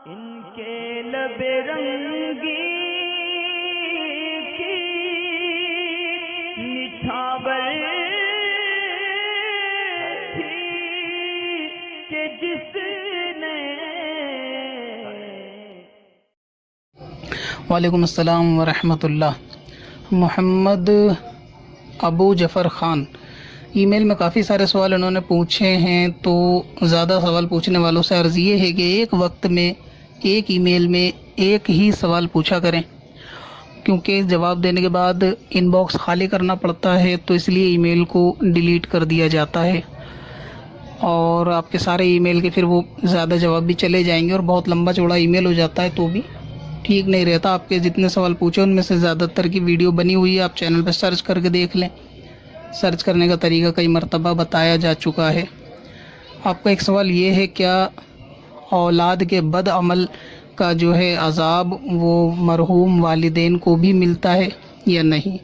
ان کے لب رنگی کی نچھاور تھی کہ جس نے وعلیکم السلام ورحمۃ اللہ۔ محمد ابو جفر خان ای میل میں کافی سارے سوال انہوں نے پوچھے ہیں، تو زیادہ سوال پوچھنے والوں سے عرض یہ ہے کہ ایک وقت میں ایک ای میل میں ایک ہی سوال پوچھا کریں، کیونکہ جواب دینے کے بعد ان باکس خالی کرنا پڑتا ہے، تو اس لیے ای میل کو ڈیلیٹ کر دیا جاتا ہے اور آپ کے سارے ای میل کے پھر وہ زیادہ جواب بھی چلے جائیں گے اور بہت لمبا چوڑا ای میل ہو جاتا ہے، تو بھی ٹھیک نہیں رہتا۔ آپ کے جتنے سوال پوچھے ان میں سے زیادہ تر کی ویڈیو بنی ہوئی ہے، آپ چینل پہ سرچ کر کے دیکھ لیں۔ سرچ کرنے کا طریقہ کئی مرتبہ بتایا جا چکا ہے۔ آپ کا ایک سوال یہ ہے، کیا اولاد کے بد عمل کا جو ہے عذاب وہ مرحوم والدین کو بھی ملتا ہے یا نہیں؟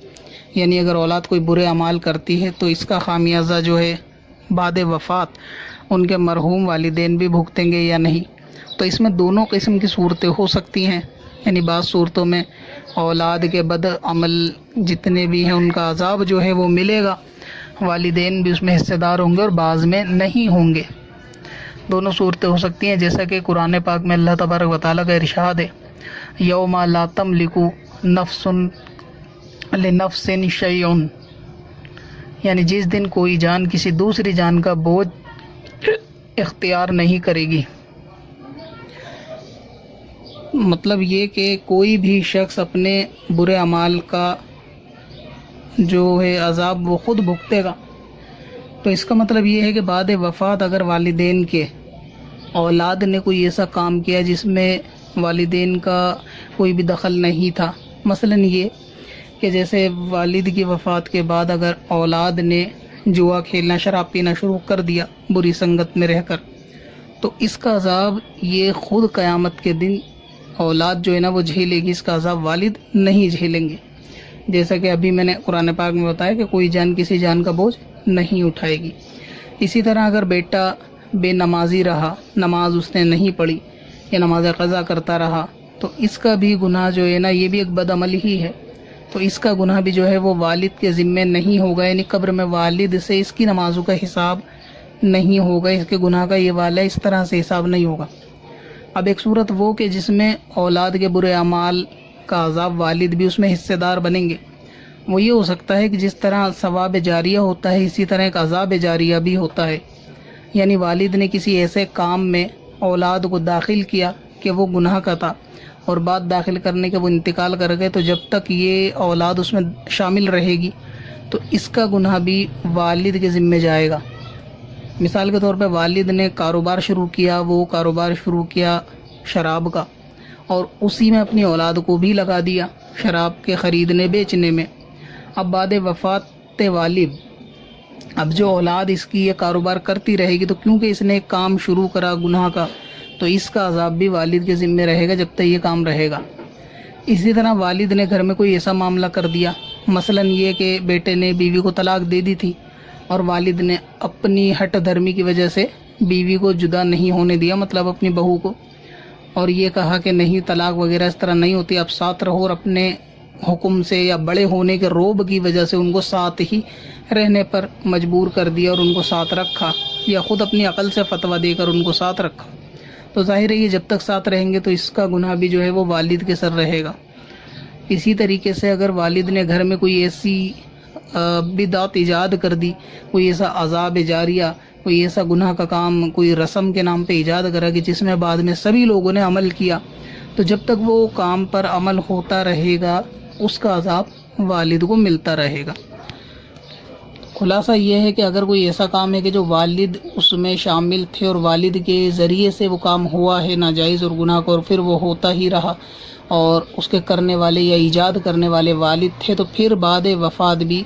یعنی اگر اولاد کوئی برے اعمال کرتی ہے تو اس کا خامیازہ جو ہے بعد وفات ان کے مرحوم والدین بھی بھگتیں گے یا نہیں؟ تو اس میں دونوں قسم کی صورتیں ہو سکتی ہیں، یعنی بعض صورتوں میں اولاد کے بد عمل جتنے بھی ہیں ان کا عذاب جو ہے وہ ملے گا، والدین بھی اس میں حصے دار ہوں گے، اور بعض میں نہیں ہوں گے۔ دونوں صورتیں ہو سکتی ہیں، جیسا کہ قرآن پاک میں اللہ تبارک و تعالیٰ کا ارشاد ہے، یوم لا تملک نفس لنفس شیء، یعنی جس دن کوئی جان کسی دوسری جان کا بوجھ اختیار نہیں کرے گی۔ مطلب یہ کہ کوئی بھی شخص اپنے برے اعمال کا جو ہے عذاب وہ خود بھگتے گا۔ تو اس کا مطلب یہ ہے کہ بعد وفات اگر والدین کے اولاد نے کوئی ایسا کام کیا جس میں والدین کا کوئی بھی دخل نہیں تھا، مثلا یہ کہ جیسے والد کی وفات کے بعد اگر اولاد نے جوا کھیلنا، شراب پینا شروع کر دیا بری سنگت میں رہ کر، تو اس کا عذاب یہ خود قیامت کے دن اولاد جو ہے نا وہ جھیلے گی، اس کا عذاب والد نہیں جھیلیں گے۔ جیسا کہ ابھی میں نے قرآن پاک میں بتایا کہ کوئی جان کسی جان کا بوجھ نہیں اٹھائے گی۔ اسی طرح اگر بیٹا بے نمازی رہا، نماز اس نے نہیں پڑھی یا نماز قضا کرتا رہا، تو اس کا بھی گناہ جو ہے نا یہ بھی ایک بد عمل ہی ہے، تو اس کا گناہ بھی جو ہے وہ والد کے ذمے نہیں ہوگا، یعنی قبر میں والد سے اس کی نمازوں کا حساب نہیں ہوگا، اس کے گناہ کا یہ والا اس طرح سے حساب نہیں ہوگا۔ اب ایک صورت وہ کہ جس میں اولاد کے برے اعمال کا عذاب والد بھی اس میں حصے دار بنیں گے، وہ یہ ہو سکتا ہے کہ جس طرح ثواب جاریہ ہوتا ہے اسی طرح ایک عذاب جاریہ بھی ہوتا ہے، یعنی والد نے کسی ایسے کام میں اولاد کو داخل کیا کہ وہ گناہ کا تھا، اور بعد داخل کرنے کے وہ انتقال کر گئے، تو جب تک یہ اولاد اس میں شامل رہے گی تو اس کا گناہ بھی والد کے ذمے جائے گا۔ مثال کے طور پہ والد نے کاروبار شروع کیا، وہ کاروبار شروع کیا شراب کا، اور اسی میں اپنی اولاد کو بھی لگا دیا شراب کے خریدنے بیچنے میں۔ اب بعد وفات والد اب جو اولاد اس کی یہ کاروبار کرتی رہے گی، تو کیونکہ اس نے ایک کام شروع کرا گناہ کا، تو اس کا عذاب بھی والد کے ذمے رہے گا جب تک یہ کام رہے گا۔ اسی طرح والد نے گھر میں کوئی ایسا معاملہ کر دیا، مثلا یہ کہ بیٹے نے بیوی کو طلاق دے دی تھی، اور والد نے اپنی ہٹ دھرمی کی وجہ سے بیوی کو جدا نہیں ہونے دیا، مطلب اپنی بہو کو، اور یہ کہا کہ نہیں طلاق وغیرہ اس طرح نہیں ہوتی، آپ ساتھ رہو، اور اپنے حکم سے یا بڑے ہونے کے روب کی وجہ سے ان کو ساتھ ہی رہنے پر مجبور کر دیا اور ان کو ساتھ رکھا، یا خود اپنی عقل سے فتویٰ دے کر ان کو ساتھ رکھا، تو ظاہر ہے یہ جب تک ساتھ رہیں گے تو اس کا گناہ بھی جو ہے وہ والد کے سر رہے گا۔ اسی طریقے سے اگر والد نے گھر میں کوئی ایسی بدعت ایجاد کر دی، کوئی ایسا عذاب جاریہ، کوئی ایسا گناہ کا کام کوئی رسم کے نام پہ ایجاد کرا کہ جس میں بعد میں سبھی لوگوں نے عمل کیا، تو جب تک وہ کام پر عمل ہوتا رہے گا اس کا عذاب والد کو ملتا رہے گا۔ خلاصہ یہ ہے کہ اگر کوئی ایسا کام ہے کہ جو والد اس میں شامل تھے اور والد کے ذریعے سے وہ کام ہوا ہے ناجائز اور گناہ کو، اور پھر وہ ہوتا ہی رہا اور اس کے کرنے والے یا ایجاد کرنے والے والد تھے، تو پھر بعد وفات بھی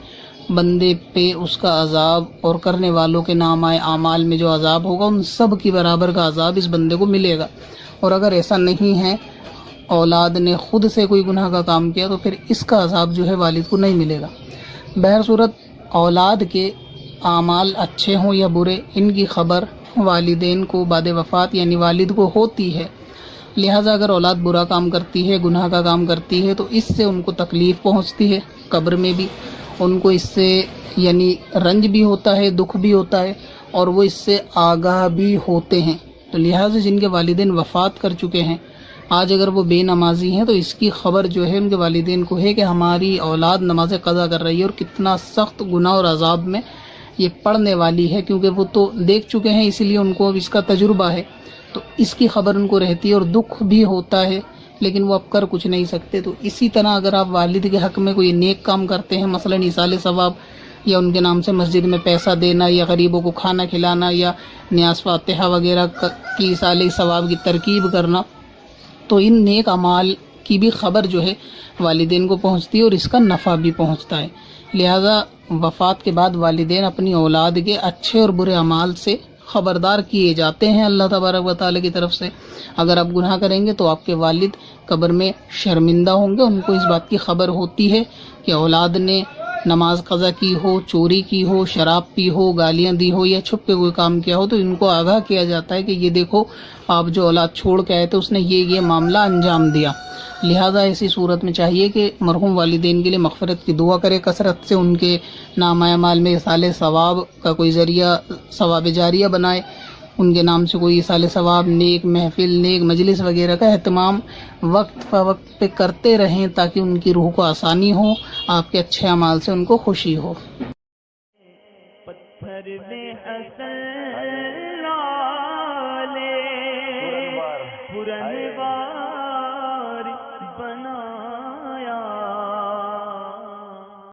بندے پہ اس کا عذاب اور کرنے والوں کے نام آئے اعمال میں جو عذاب ہوگا ان سب کی برابر کا عذاب اس بندے کو ملے گا۔ اور اگر ایسا نہیں ہے، اولاد نے خود سے کوئی گناہ کا کام کیا، تو پھر اس کا عذاب جو ہے والد کو نہیں ملے گا۔ بہر صورت اولاد کے اعمال اچھے ہوں یا برے، ان کی خبر والدین کو بعد وفات یعنی والد کو ہوتی ہے، لہٰذا اگر اولاد برا کام کرتی ہے، گناہ کا کام کرتی ہے، تو اس سے ان کو تکلیف پہنچتی ہے، قبر میں بھی ان کو اس سے یعنی رنج بھی ہوتا ہے، دکھ بھی ہوتا ہے، اور وہ اس سے آگاہ بھی ہوتے ہیں۔ تو لہٰذا جن کے والدین وفات کر چکے ہیں، آج اگر وہ بے نمازی ہیں تو اس کی خبر جو ہے ان کے والدین کو ہے کہ ہماری اولاد نماز قضا کر رہی ہے، اور کتنا سخت گناہ اور عذاب میں یہ پڑھنے والی ہے، کیونکہ وہ تو دیکھ چکے ہیں، اسی لیے ان کو اب اس کا تجربہ ہے، تو اس کی خبر ان کو رہتی ہے اور دکھ بھی ہوتا ہے، لیکن وہ اب کر کچھ نہیں سکتے۔ تو اسی طرح اگر آپ والد کے حق میں کوئی نیک کام کرتے ہیں، مثلا ایصال ثواب، یا ان کے نام سے مسجد میں پیسہ دینا، یا غریبوں کو کھانا کھلانا، یا نیاز فاتحہ وغیرہ کی ایصال ثواب کی ترکیب کرنا، تو ان نیک اعمال کی بھی خبر جو ہے والدین کو پہنچتی ہے اور اس کا نفع بھی پہنچتا ہے۔ لہذا وفات کے بعد والدین اپنی اولاد کے اچھے اور برے اعمال سے خبردار کیے جاتے ہیں اللہ تبارک و تعالیٰ کی طرف سے۔ اگر آپ گناہ کریں گے تو آپ کے والد قبر میں شرمندہ ہوں گے، ان کو اس بات کی خبر ہوتی ہے کہ اولاد نے نماز قضا کی ہو، چوری کی ہو، شراب پی ہو، گالیاں دی ہو، یا چھپ کے کوئی کام کیا ہو، تو ان کو آگاہ کیا جاتا ہے کہ یہ دیکھو آپ جو اولاد چھوڑ کے آئے تھے اس نے یہ معاملہ انجام دیا۔ لہٰذا ایسی صورت میں چاہیے کہ مرحوم والدین کے لیے مغفرت کی دعا کرے، کثرت سے ان کے نامہ اعمال میں ایصال ثواب کا کوئی ذریعہ ثواب جاریہ بنائے، ان کے نام سے کوئی ایصال ثواب، نیک محفل، نیک مجلس وغیرہ کا اہتمام وقت فوقت پہ کرتے رہیں، تاکہ ان کی روح کو آسانی ہو، آپ کے اچھے اعمال سے ان کو خوشی ہو۔ پتھر میں حسن